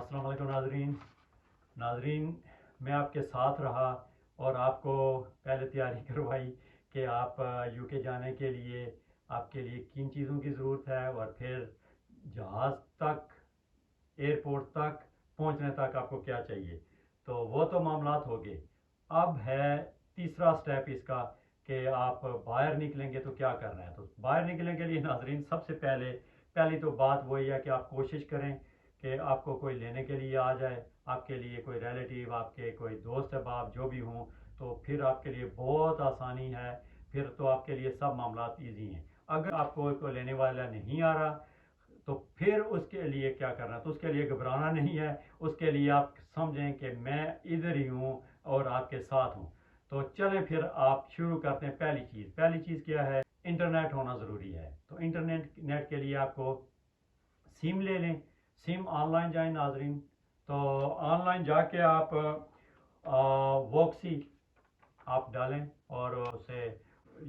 अस्सलाम वालेकुम नाजरीन, मैं आपके साथ रहा और आपको पहले तैयारी करवाई कि आप यूके जाने के लिए आपके लिए किन चीज़ों की ज़रूरत है और फिर जहाज़ तक एयरपोर्ट तक पहुंचने तक आपको क्या चाहिए। तो वो तो मामलात हो गए। अब है तीसरा स्टेप इसका कि आप बाहर निकलेंगे तो क्या करना है। तो बाहर निकलने के लिए नाजरीन सबसे पहली तो बात वही है कि आप कोशिश करें कि आपको कोई लेने के लिए आ जाए, आपके लिए कोई रिलेटिव, आपके कोई दोस्त अहबाब जो भी हों, तो फिर आपके लिए बहुत आसानी है। फिर तो आपके लिए सब मामलात ईजी हैं। अगर आपको कोई लेने वाला नहीं आ रहा तो फिर उसके लिए क्या करना, तो उसके लिए घबराना नहीं है। उसके लिए आप समझें कि मैं इधर ही हूँ और आपके साथ हूँ। तो चलें फिर आप शुरू करते हैं। पहली चीज़ क्या है, इंटरनेट होना ज़रूरी है। तो इंटरनेट के लिए आपको सिम ले लें। सिम ऑनलाइन जाएं नाजरीन। तो ऑनलाइन जाके आप वॉक्सी आप डालें और उसे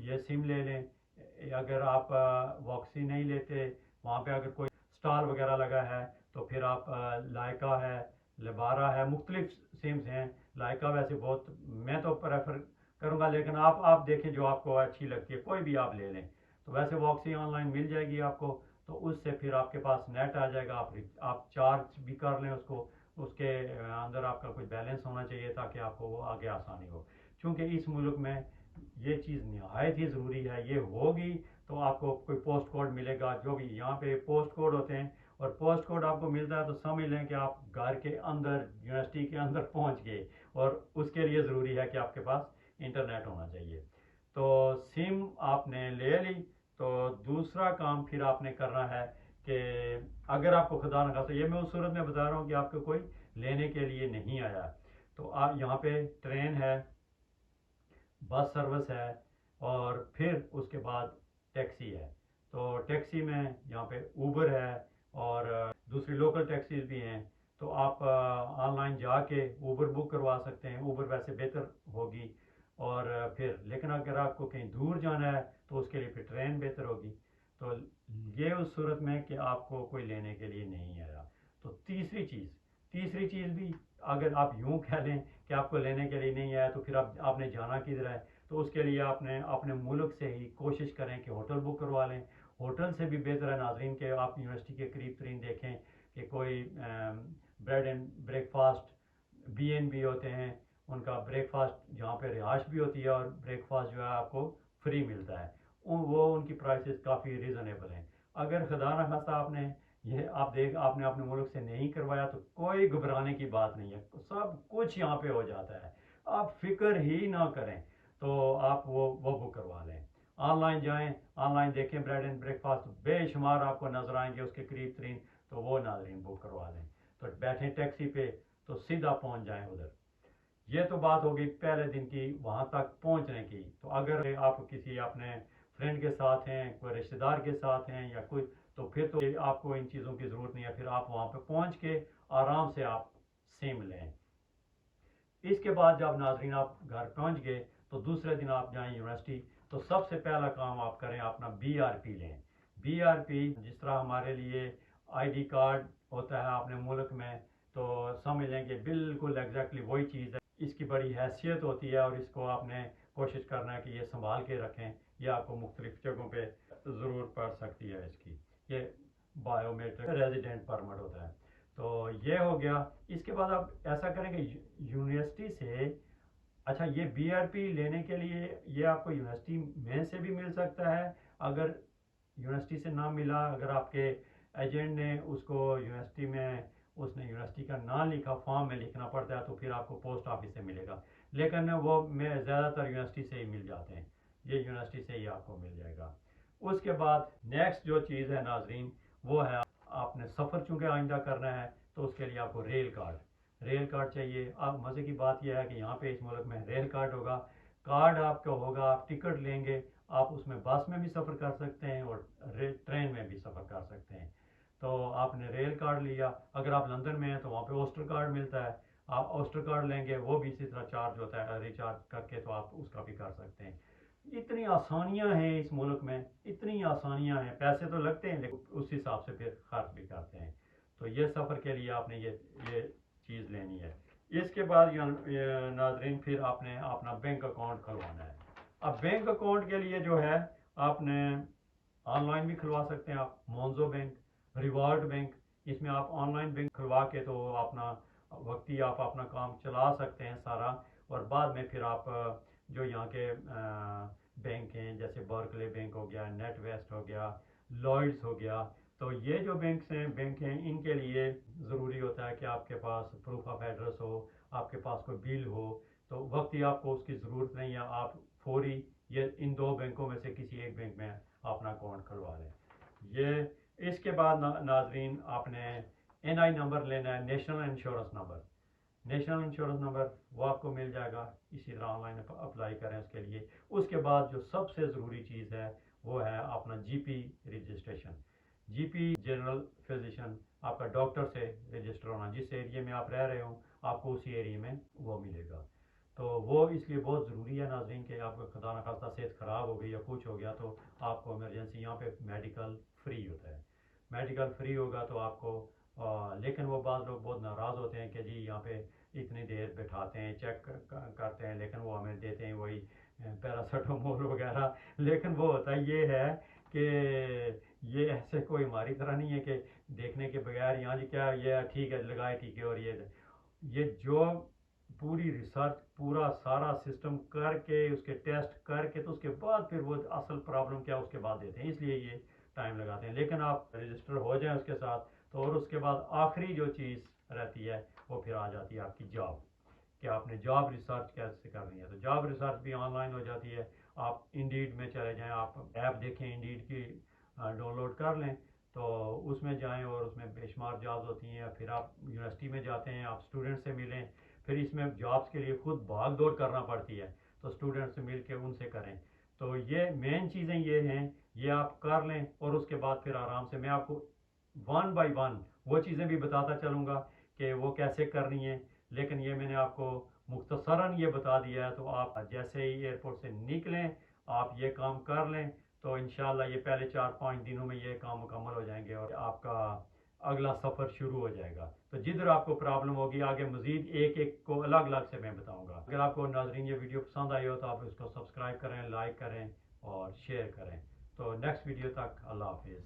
ये सिम ले लें। अगर आप वॉक्सी नहीं लेते, वहाँ पे अगर कोई स्टॉल वगैरह लगा है तो फिर आप लाइका है, लेबारा है, मुख्तलिफ सिम्स हैं। लाइका वैसे बहुत मैं तो प्रेफर करूँगा, लेकिन आप देखें जो आपको अच्छी लगती है, कोई भी आप ले लें। तो वैसे वॉक्सी ऑनलाइन मिल जाएगी आपको। तो उससे फिर आपके पास नेट आ जाएगा, आप चार्ज भी कर लें उसको। उसके अंदर आपका कोई बैलेंस होना चाहिए ताकि आपको वो आगे आसानी हो। क्योंकि इस मुल्क में ये चीज़ नहायत ही ज़रूरी है। ये होगी तो आपको कोई पोस्ट कोड मिलेगा। जो भी यहाँ पे पोस्ट कोड होते हैं और पोस्ट कोड आपको मिलता है तो समझ लें कि आप घर के अंदर, यूनिवर्सिटी के अंदर पहुँच गए। और उसके लिए ज़रूरी है कि आपके पास इंटरनेट होना चाहिए। तो सिम आपने ले ली। तो दूसरा काम फिर आपने करना है कि अगर आपको खुदा न खास्ता, ये मैं उस सूरत में बता रहा हूँ कि आपको कोई लेने के लिए नहीं आया, तो आप यहाँ पे ट्रेन है, बस सर्विस है और फिर उसके बाद टैक्सी है। तो टैक्सी में यहाँ पे ऊबर है और दूसरी लोकल टैक्सीज भी हैं। तो आप ऑनलाइन जाके ऊबर बुक करवा सकते हैं। ऊबर वैसे बेहतर होगी। और फिर लेकिन अगर आपको कहीं दूर जाना है तो उसके लिए फिर ट्रेन बेहतर होगी। तो ये उस सूरत में कि आपको कोई लेने के लिए नहीं आया। तो तीसरी चीज़ भी अगर आप यूं कह लें कि आपको लेने के लिए नहीं आया तो फिर आपने जाना किधर है। तो उसके लिए आपने अपने मुल्क से ही कोशिश करें कि होटल बुक करवा लें। होटल से भी बेहतर है नाजरीन कि आप यूनिवर्सिटी के करीब तरीन देखें कि कोई ब्रेड एंड ब्रेकफास्ट बी होते हैं। उनका ब्रेकफास्ट जहाँ पे रिहाइश भी होती है और ब्रेकफास्ट जो है आपको फ्री मिलता है। वो उनकी प्राइसेस काफ़ी रीज़नेबल हैं। अगर खुदा न खास्ता आपने अपने मुल्क से नहीं करवाया तो कोई घबराने की बात नहीं है, सब कुछ यहाँ पे हो जाता है। आप फिक्र ही ना करें। तो आप वो बुक करवा लें। ऑनलाइन जाएं, ऑनलाइन देखें ब्रेड एंड ब्रेकफास्ट बेशुमार आपको नजर आएंगे उसके करीब तरीन। तो वो नाजरीन बुक करवा लें। तो बैठें टैक्सी पे तो सीधा पहुंच जाएं उधर। ये तो बात हो गई पहले दिन की वहां तक पहुंचने की। तो अगर आप किसी अपने फ्रेंड के साथ हैं, कोई रिश्तेदार के साथ हैं या कोई, तो फिर तो आपको इन चीज़ों की ज़रूरत नहीं है। फिर आप वहां पे पहुंच के आराम से आप सिम लें। इसके बाद जब नाजरीन आप घर पहुंच गए तो दूसरे दिन आप जाएं यूनिवर्सिटी। तो सबसे पहला काम आप करें, अपना BRP लें। BRP जिस तरह हमारे लिए ID कार्ड होता है अपने मुल्क में, तो समझ लें कि बिल्कुल एग्जैक्टली वही चीज़ है। इसकी बड़ी हैसियत होती है और इसको आपने कोशिश करना है कि ये संभाल के रखें। यह आपको मुख्तलिफ जगहों पे ज़रूरत पड़ सकती है इसकी। ये बायोमेट्रिक रेजिडेंट परमिट होता है। तो ये हो गया। इसके बाद आप ऐसा करें कि यूनिवर्सिटी से, अच्छा ये BRP लेने के लिए ये आपको यूनिवर्सिटी में से भी मिल सकता है। अगर यूनिवर्सिटी से ना मिला, अगर आपके एजेंट ने उसको यूनिवर्सिटी में, उसने यूनिवर्सिटी का नाम लिखा, फॉर्म में लिखना पड़ता है, तो फिर आपको पोस्ट ऑफिस से मिलेगा। लेकिन वो में ज़्यादातर यूनिवर्सिटी से ही मिल जाते हैं। ये यूनिवर्सिटी से ही आपको मिल जाएगा। उसके बाद नेक्स्ट जो चीज़ है नाजरीन, वो है आपने सफ़र चूँकि आइंदा करना है तो उसके लिए आपको रेल कार्ड चाहिए। अब मज़े की बात यह है कि यहाँ पे इस मुल्क में रेल कार्ड होगा। कार्ड आपका होगा, आप टिकट लेंगे, आप उसमें बस में भी सफ़र कर सकते हैं और ट्रेन में भी सफ़र कर सकते हैं। तो आपने रेल कार्ड लिया। अगर आप लंदन में हैं तो वहाँ पे ओस्टर कार्ड मिलता है। आप ओस्टर कार्ड लेंगे, वो भी इसी तरह चार्ज होता है, रिचार्ज करके तो आप उसका भी कर सकते हैं। इतनी आसानियां हैं इस मुल्क में, इतनी आसानियां हैं। पैसे तो लगते हैं लेकिन उस हिसाब से फिर खर्च भी करते हैं। تو یہ سفر کے لیے آپ نے یہ چیز لینی ہے. اس کے بعد ناظرین پھر آپ نے اپنا بینک اکاؤنٹ کھلوانا ہے. اب بینک اکاؤنٹ کے لیے جو ہے آپ نے آن لائن بھی کھلوا سکتے ہیں. آپ مونزو بینک، ریوارڈ بینک، اس میں آپ آن لائن بینک کھلوا کے تو اپنا وقتی آپ اپنا کام چلا سکتے ہیں سارا. اور بعد میں پھر آپ جو یہاں کے بینک ہیں جیسے بارکلے بینک ہو گیا، نیٹ ویسٹ ہو گیا، لائڈز ہو گیا، تو یہ جو بینک ہیں ان کے لیے ضروری ہوتا ہے کہ آپ کے پاس پروف آف ایڈریس ہو، آپ کے پاس کوئی بل ہو. تو وقتی آپ کو اس کی ضرورت نہیں ہے، آپ فوری یہ ان دو بینکوں میں سے کسی ایک بینک میں اپنا اکاؤنٹ کھلوا لیں. یہ اس کے بعد ناظرین آپ نے این آئی نمبر لینا ہے، national insurance number. National insurance number وہ آپ کو مل جائے گا، اسی طرح آن لائن اپلائی کریں اس کے لیے. اس کے بعد جو سب سے ضروری چیز ہے وہ ہے اپنا جی پی رجسٹریشن. جی پی جنرل فزیشین، آپ کا ڈاکٹر سے رجسٹر ہونا. جس ایریے میں آپ رہ رہے ہوں آپ کو اسی ایریے میں وہ ملے گا. تو وہ اس لیے بہت ضروری ہے ناظرین کہ آپ کو خدا نخواستہ صحت خراب ہو گئی یا کچھ ہو گیا تو آپ کو ایمرجنسی یہاں پہ میڈیکل فری ہوتا ہے. میڈیکل فری ہوگا تو آپ کو لیکن وہ بعض لوگ بہت ناراض ہوتے ہیں کہ جی یہاں پہ اتنی دیر بٹھاتے ہیں، چیک کرتے ہیں، لیکن وہ ہمیں دیتے ہیں وہی پیراسیٹامول وغیرہ. لیکن وہ ہوتا یہ ہے کہ یہ ایسے کوئی ہماری طرح نہیں ہے کہ دیکھنے کے بغیر یہاں جی کیا یہ ٹھیک ہے لگائے ٹھیک ہے. اور یہ جو پوری ریسرچ پورا سارا سسٹم کر کے اس کے ٹیسٹ کر کے تو اس کے بعد پھر وہ اصل پرابلم کیا اس کے بعد دیتے ہیں، اس لیے یہ ٹائم لگاتے ہیں. لیکن آپ رجسٹر ہو جائیں اس کے ساتھ تو اور اس کے بعد آخری جو چیز رہتی ہے وہ پھر آ جاتی ہے آپ کی جاب، کہ آپ نے جاب ریسرچ کیسے کرنی ہے. تو جاب ریسرچ بھی آن لائن ہو جاتی ہے. آپ انڈیڈ میں چلے جائیں، آپ ایپ دیکھیں انڈیڈ کی ڈاؤن لوڈ کر لیں تو اس میں جائیں اور اس میں بے شمار جابز ہوتی ہیں. پھر آپ یونیورسٹی میں جاتے ہیں، آپ اسٹوڈنٹ سے ملیں، پھر اس میں جابز کے لیے خود بھاگ دوڑ کرنا پڑتی ہے تو اسٹوڈنٹ سے مل کے ان سے کریں. تو یہ مین چیزیں یہ ہیں، یہ آپ کر لیں اور اس کے بعد پھر آرام سے میں آپ کو ون بائی ون وہ چیزیں بھی بتاتا چلوں گا کہ وہ کیسے کرنی ہے. لیکن یہ میں نے آپ کو مختصراً یہ بتا دیا ہے. تو آپ جیسے ہی ایئرپورٹ سے نکلیں آپ یہ کام کر لیں تو انشاءاللہ یہ پہلے 4-5 دنوں میں یہ کام مکمل ہو جائیں گے اور آپ کا اگلا سفر شروع ہو جائے گا. تو جدھر آپ کو پرابلم ہوگی آگے مزید ایک ایک کو الگ الگ سے میں بتاؤں گا. اگر آپ کو ناظرین یہ ویڈیو پسند آئی ہو تو آپ اس کو سبسکرائب کریں، لائک کریں اور شیئر کریں. تو نیکسٹ ویڈیو تک اللہ حافظ.